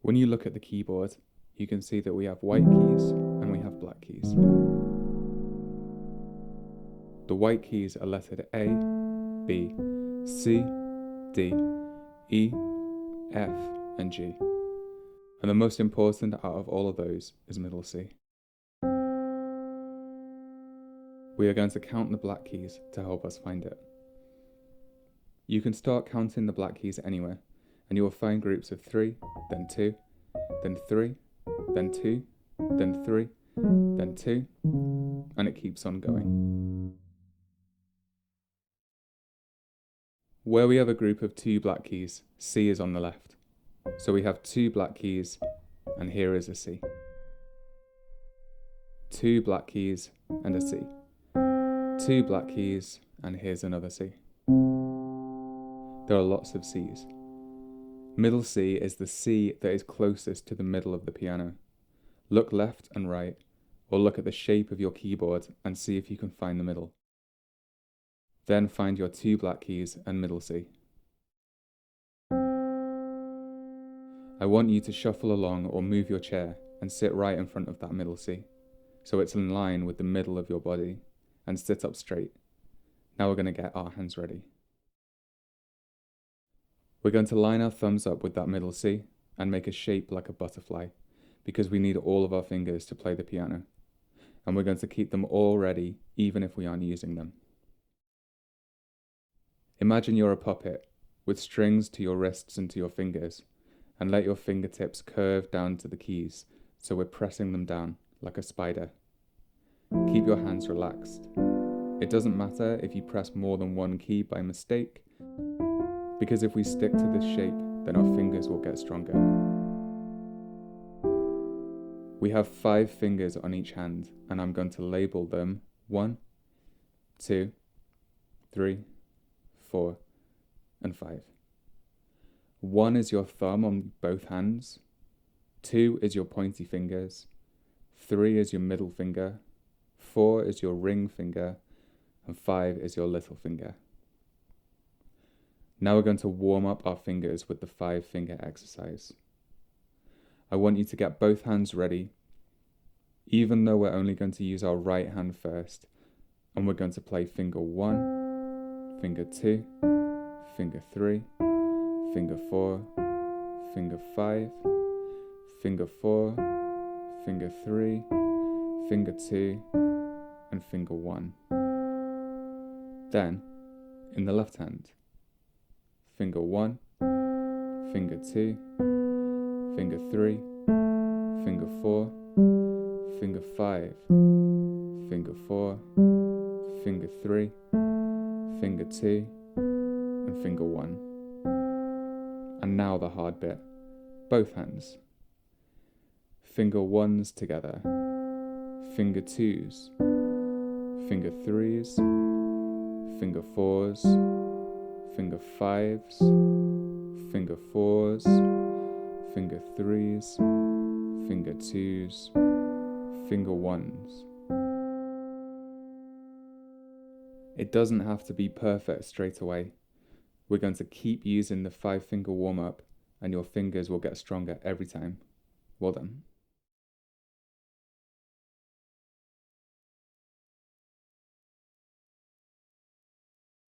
When you look at the keyboard, you can see that we have white keys and we have black keys. The white keys are lettered A, B, C, D, E, F, and G. And the most important out of all of those is middle C. We are going to count the black keys to help us find it. You can start counting the black keys anywhere, and you will find groups of 3, then 2, then 3, then 2, then 3, then 2, and it keeps on going. Where we have a group of 2 black keys, C is on the left. So we have 2 black keys, and here is a C. 2 black keys and a C. 2 black keys, and here's another C. There are lots of Cs. Middle C is the C that is closest to the middle of the piano. Look left and right, or look at the shape of your keyboard and see if you can find the middle. Then find your 2 black keys and middle C. I want you to shuffle along or move your chair and sit right in front of that middle C, so it's in line with the middle of your body, and sit up straight. Now we're going to get our hands ready. We're going to line our thumbs up with that middle C and make a shape like a butterfly, because we need all of our fingers to play the piano, and we're going to keep them all ready even if we aren't using them. Imagine you're a puppet with strings to your wrists and to your fingers, and let your fingertips curve down to the keys so we're pressing them down like a spider. Keep your hands relaxed. It doesn't matter if you press more than one key by mistake, because if we stick to this shape, then our fingers will get stronger. We have 5 fingers on each hand, and I'm going to label them 1, 2, 3, 4, and 5. 1 is your thumb on both hands, 2 is your pointy fingers, 3 is your middle finger, 4 is your ring finger, and 5 is your little finger. Now we're going to warm up our fingers with the 5-finger exercise. I want you to get both hands ready, even though we're only going to use our right hand first, and we're going to play finger 1, finger 2, finger 3, finger 4, finger 5, finger 4, finger 3, finger 2, and finger 1. Then, in the left hand, finger 1, finger 2, finger 3, finger 4, finger 5, finger 4, finger 3, finger 2, and finger 1. And now the hard bit, both hands. Finger 1s together, finger 2s, finger 3s, finger 4s, finger 5s, finger 4s, finger 3s, finger 2s, finger 1s. It doesn't have to be perfect straight away. We're going to keep using the 5-finger warm-up, and your fingers will get stronger every time. Well done.